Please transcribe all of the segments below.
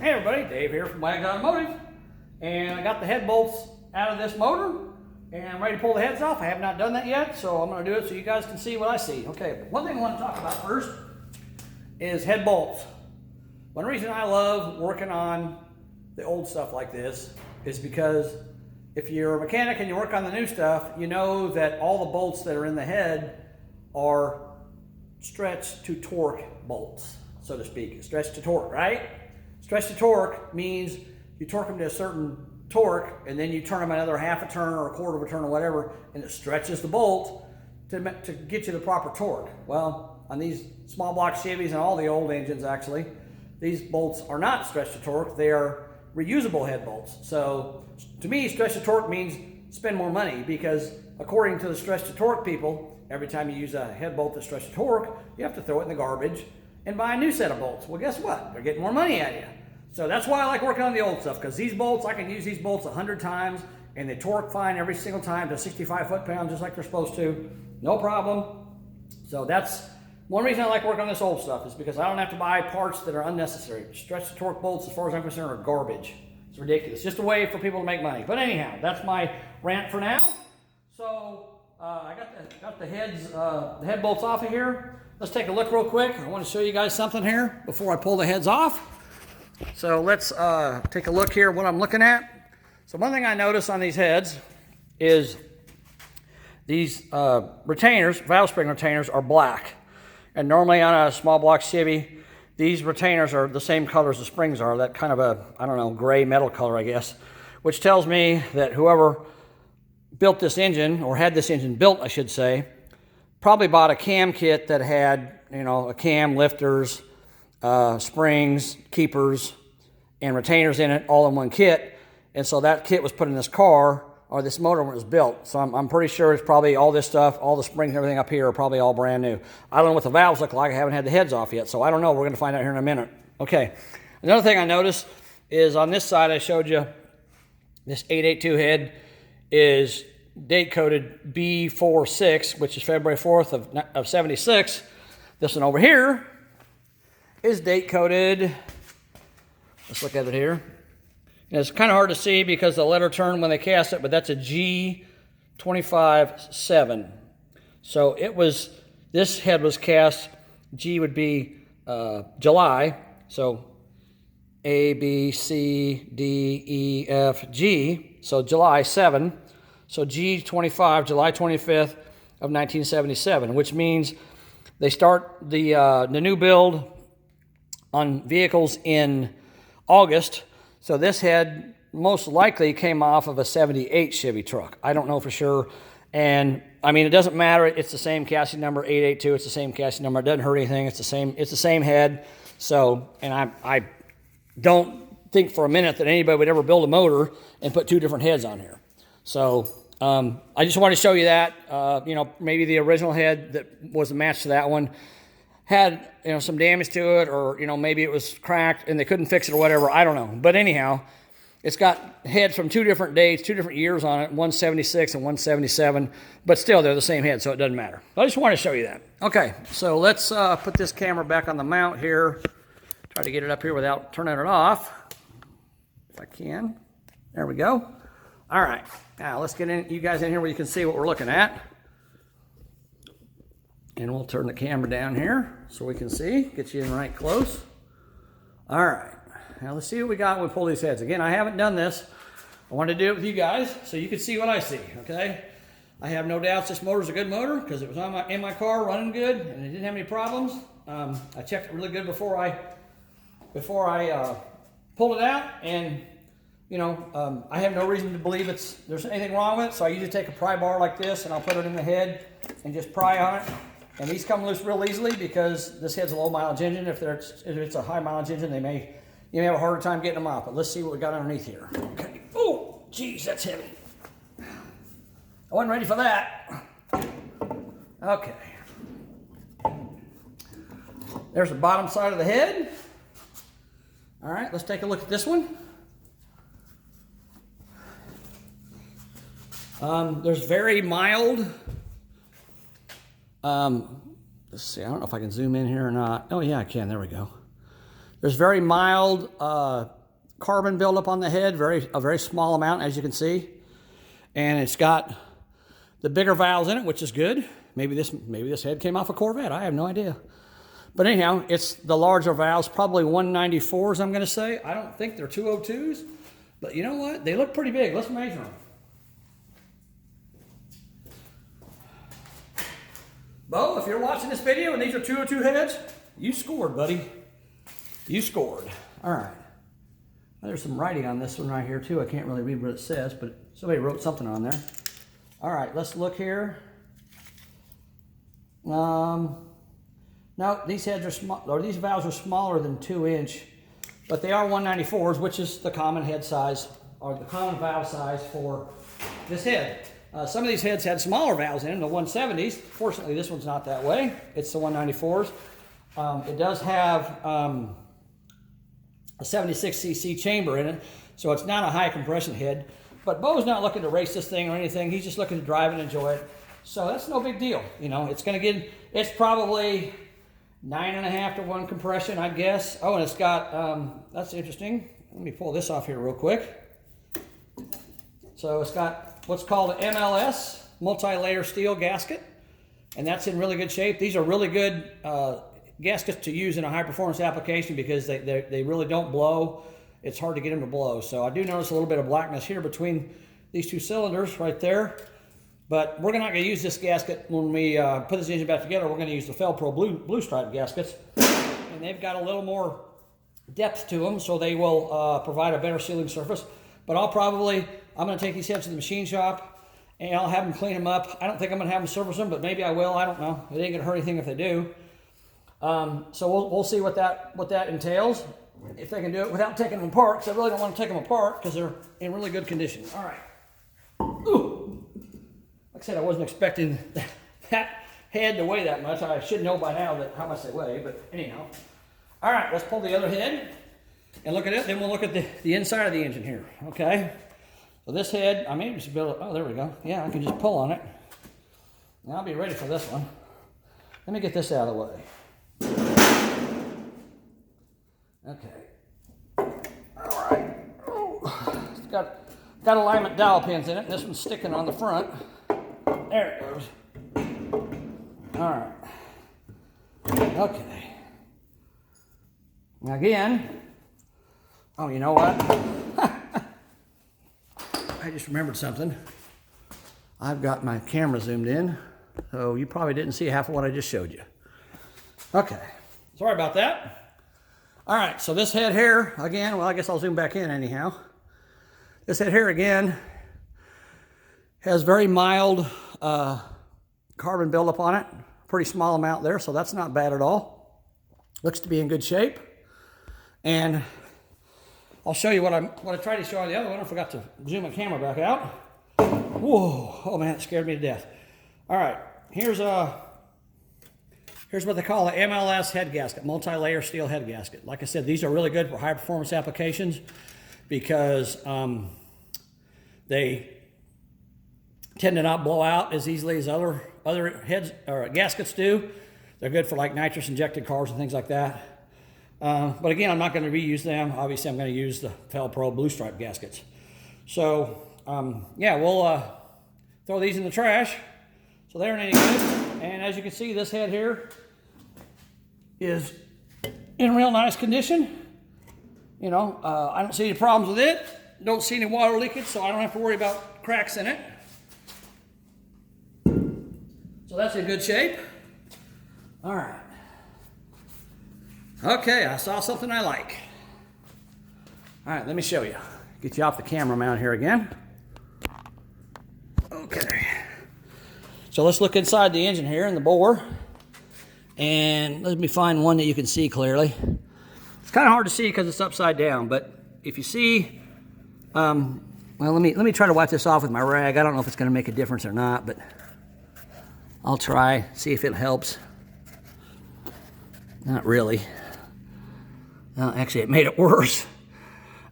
Hey everybody, Dave here from Wags Automotive, and I got the head bolts out of this motor and I'm ready to pull the heads off. I have not done that yet, so I'm going to do it so you guys can see what I see. Okay, one thing I want to talk about first is head bolts. One reason I love working on the old stuff like this is because if you're a mechanic and you work on the new stuff, you know that all the bolts that are in the head are stretch to torque bolts, so to speak. Stretch to torque, right? Stretch to torque means you torque them to a certain torque and then you turn them another half a turn or a quarter of a turn or whatever, and it stretches the bolt to get you the proper torque. Well, on these small block Chevys and all the old engines actually, these bolts are not stretch to torque, they are reusable head bolts. So to me, stretch to torque means spend more money, because according to the stretch to torque people, every time you use a head bolt that's stretch to torque, you have to throw it in the garbage and buy a new set of bolts. Well, guess what? They're getting more money out of you. So that's why I like working on the old stuff, because these bolts, I can use these bolts 100 times and they torque fine every single time to 65 foot-pounds just like they're supposed to. No problem. So that's one reason I like working on this old stuff, is because I don't have to buy parts that are unnecessary. Stretch to torque bolts, as far as I'm concerned, are garbage. It's ridiculous. Just a way for people to make money. But anyhow, that's my rant for now. So I got the head bolts off of here. Let's take a look real quick. I want to show you guys something here before I pull the heads off. So let's take a look here what I'm looking at. So one thing I notice on these heads is these retainers, valve spring retainers, are black. And normally on a small block Chevy, these retainers are the same color as the springs are, that kind of a, I don't know, gray metal color, I guess, which tells me that whoever built this engine, or had this engine built, I should say, probably bought a cam kit that had, you know, a cam, lifters, springs, keepers, and retainers in it, all in one kit. And so that kit was put in this car, or this motor, when it was built. So I'm pretty sure it's probably all this stuff, all the springs and everything up here are probably all brand new. I don't know what the valves look like. I haven't had the heads off yet, so I don't know. We're going to find out here in a minute. Okay. Another thing I noticed is on this side I showed you, this 882 head is date coded B46, which is February 4th of 76. This one over here is date coded, let's look at it here. And it's kind of hard to see because the letter turned when they cast it, but that's a G25-7. So it was, this head was cast, G would be July, so A, B, C, D, E, F, G, so July 7. So G25, July 25th of 1977, which means they start the new build on vehicles in August. So this head most likely came off of a 78 Chevy truck. I don't know for sure. And I mean, it doesn't matter. It's the same chassis number, 882. It's the same chassis number. It doesn't hurt anything. It's the same head. So, and I don't think for a minute that anybody would ever build a motor and put two different heads on here. So I just wanted to show you that. You know, maybe the original head that was a match to that one had, you know, some damage to it, or, you know, maybe it was cracked and they couldn't fix it or whatever. I don't know. But anyhow, it's got heads from two different dates, two different years on it, 176 and 177, but still they're the same head, so it doesn't matter. But I just wanted to show you that. Okay, so let's put this camera back on the mount here. Try to get it up here without turning it off, if I can. There we go. All right, now let's get you guys in here where you can see what we're looking at. And we'll turn the camera down here so we can see, get you in right close. All right, now let's see what we got when we pull these heads. Again, I haven't done this. I wanted to do it with you guys so you can see what I see, okay? I have no doubts this motor's a good motor because it was in my car running good and it didn't have any problems. I checked it really good before I pulled it out, and you know, I have no reason to believe there's anything wrong with it. So I usually take a pry bar like this and I'll put it in the head and just pry on it. And these come loose real easily because this head's a low mileage engine. If it's a high mileage engine, you may have a harder time getting them off. But let's see what we got underneath here. Okay. Oh, geez, that's heavy. I wasn't ready for that. Okay. There's the bottom side of the head. All right, let's take a look at this one. There's very mild, let's see, I don't know if I can zoom in here or not. Oh yeah, I can, there we go. There's very mild carbon buildup on the head, a very small amount, as you can see. And it's got the bigger valves in it, which is good. Maybe this head came off a Corvette. I have no idea. But anyhow, it's the larger valves, probably 194s, I'm going to say. I don't think they're 202s. But you know what? They look pretty big. Let's measure them. Bo, if you're watching this video and these are 202 heads, you scored, buddy. You scored. All right. Well, there's some writing on this one right here, too. I can't really read what it says, but somebody wrote something on there. All right, let's look here. No, these heads are small, or these valves are smaller than 2-inch, but they are 194s, which is the common head size, or the common valve size for this head. Some of these heads had smaller valves in them, the 170s. Fortunately, this one's not that way. It's the 194s. It does have a 76cc chamber in it, so it's not a high compression head. But Bo's not looking to race this thing or anything. He's just looking to drive and enjoy it. So that's no big deal. You know, it's going to get, it's probably 9.5 to 1 compression, I guess. Oh, and it's got, that's interesting. Let me pull this off here real quick. So it's got what's called an MLS, multi-layer steel gasket, and that's in really good shape. These are really good gaskets to use in a high-performance application because they really don't blow. It's hard to get them to blow. So I do notice a little bit of blackness here between these two cylinders right there. But we're not going to use this gasket when we put this engine back together. We're going to use the Felpro blue stripe gaskets. And they've got a little more depth to them, so they will provide a better sealing surface. But I'm going to take these heads to the machine shop, and I'll have them clean them up. I don't think I'm going to have them service them, but maybe I will. I don't know. It ain't going to hurt anything if they do. So we'll see what that entails, if they can do it without taking them apart, because I really don't want to take them apart because they're in really good condition. All right. Ooh. Like I said, I wasn't expecting that head to weigh that much. I should know by now how much they weigh, but anyhow. All right, let's pull the other head and look at it. Then we'll look at the inside of the engine here, okay? So this head, I may just build it. Oh, there we go. Yeah, I can just pull on it. Now I'll be ready for this one. Let me get this out of the way. Okay. All right. Oh, it's got alignment dowel pins in it. This one's sticking on the front. There it goes. All right. Okay. Now again, oh, you know what? I just remembered something. I've got my camera zoomed in, so you probably didn't see half of what I just showed you. Okay. Sorry about that. All right, so this head here, again, well, I guess I'll zoom back in anyhow. This head here, again, has very mild carbon buildup on it. Pretty small amount there, so that's not bad at all. Looks to be in good shape. And I'll show you what I tried to show on the other one. I forgot to zoom my camera back out. Whoa, oh man, it scared me to death. All right, here's what they call an MLS head gasket, multi-layer steel head gasket. Like I said, these are really good for high performance applications because they tend to not blow out as easily as other heads or gaskets do. They're good for like nitrous injected cars and things like that. But again, I'm not going to reuse them. Obviously, I'm going to use the Felpro blue stripe gaskets. So yeah, we'll throw these in the trash. So they aren't any good. And as you can see, this head here is in real nice condition. You know, I don't see any problems with it. Don't see any water leakage, so I don't have to worry about cracks in it. So that's in good shape. All right. Okay, I saw something I like. All right, let me show you. Get you off the camera mount here again. Okay. So let's look inside the engine here in the bore. And let me find one that you can see clearly. It's kind of hard to see because it's upside down, but if you see, well, let me try to wipe this off with my rag. I don't know if it's going to make a difference or not, but I'll try, see if it helps. Not really. Actually, it made it worse.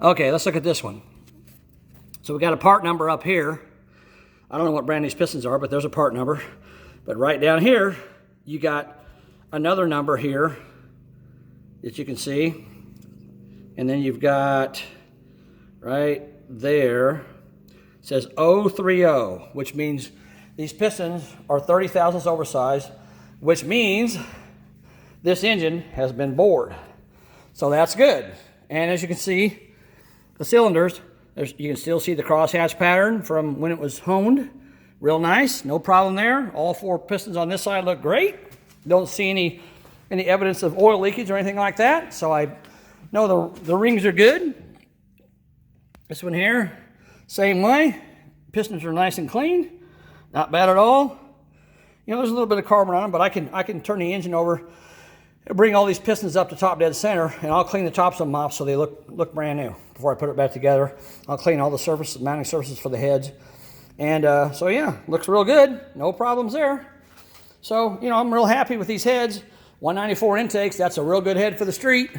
Okay, let's look at this one. So we got a part number up here. I don't know what brand these pistons are, but there's a part number. But right down here, you got another number here that you can see. And then you've got right there says 030, which means these pistons are 30 thousandths oversized, which means this engine has been bored. So that's good. And as you can see, the cylinders, you can still see the crosshatch pattern from when it was honed. Real nice, no problem there. All 4 pistons on this side look great. Don't see any evidence of oil leakage or anything like that. So I know the rings are good. This one here, same way. Pistons are nice and clean. Not bad at all. You know, there's a little bit of carbon on them, but I can turn the engine over, bring all these pistons up to top dead center, and I'll clean the tops of them off so they look brand new. Before I put it back together, I'll clean all the surfaces, mounting surfaces for the heads. And so yeah, looks real good. No problems there. So, you know, I'm real happy with these heads. 194 intakes, that's a real good head for the street.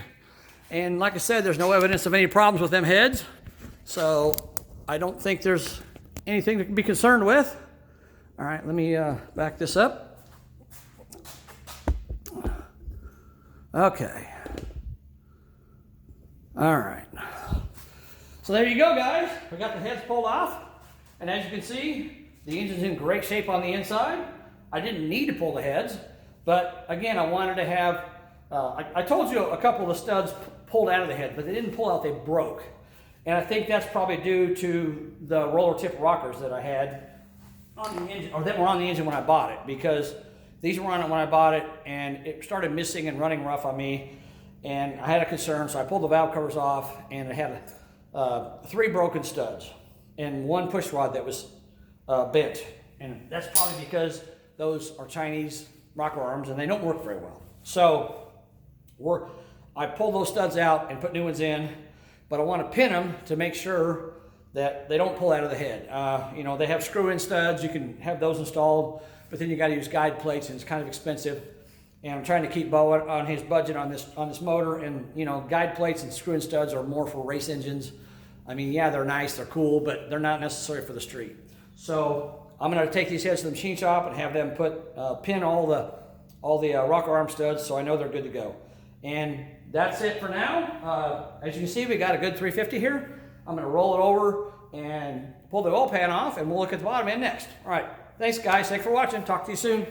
And like I said, there's no evidence of any problems with them heads. So I don't think there's anything to be concerned with. All right, let me back this up. Okay. All right. So there you go, guys. We got the heads pulled off. And as you can see, the engine's in great shape on the inside. I didn't need to pull the heads, but again, I wanted to have, I told you a couple of the studs pulled out of the head, but they didn't pull out, they broke. And I think that's probably due to the roller tip rockers that I had on the engine, or that were on the engine when I bought it, because these were on it when I bought it, and it started missing and running rough on me, and I had a concern, so I pulled the valve covers off, and it had 3 broken studs and 1 push rod that was bent. And that's probably because those are Chinese rocker arms and they don't work very well. So I pulled those studs out and put new ones in, but I want to pin them to make sure that they don't pull out of the head. You know, they have screw-in studs. You can have those installed, but then you got to use guide plates, and it's kind of expensive. And I'm trying to keep Bo on his budget on this motor. And you know, guide plates and screw-in studs are more for race engines. I mean, yeah, they're nice, they're cool, but they're not necessary for the street. So I'm going to take these heads to the machine shop and have them pin all the rocker arm studs, so I know they're good to go. And that's it for now. As you can see, we got a good 350 here. I'm going to roll it over and pull the oil pan off, and we'll look at the bottom end next. All right, thanks guys, thanks for watching. Talk to you soon.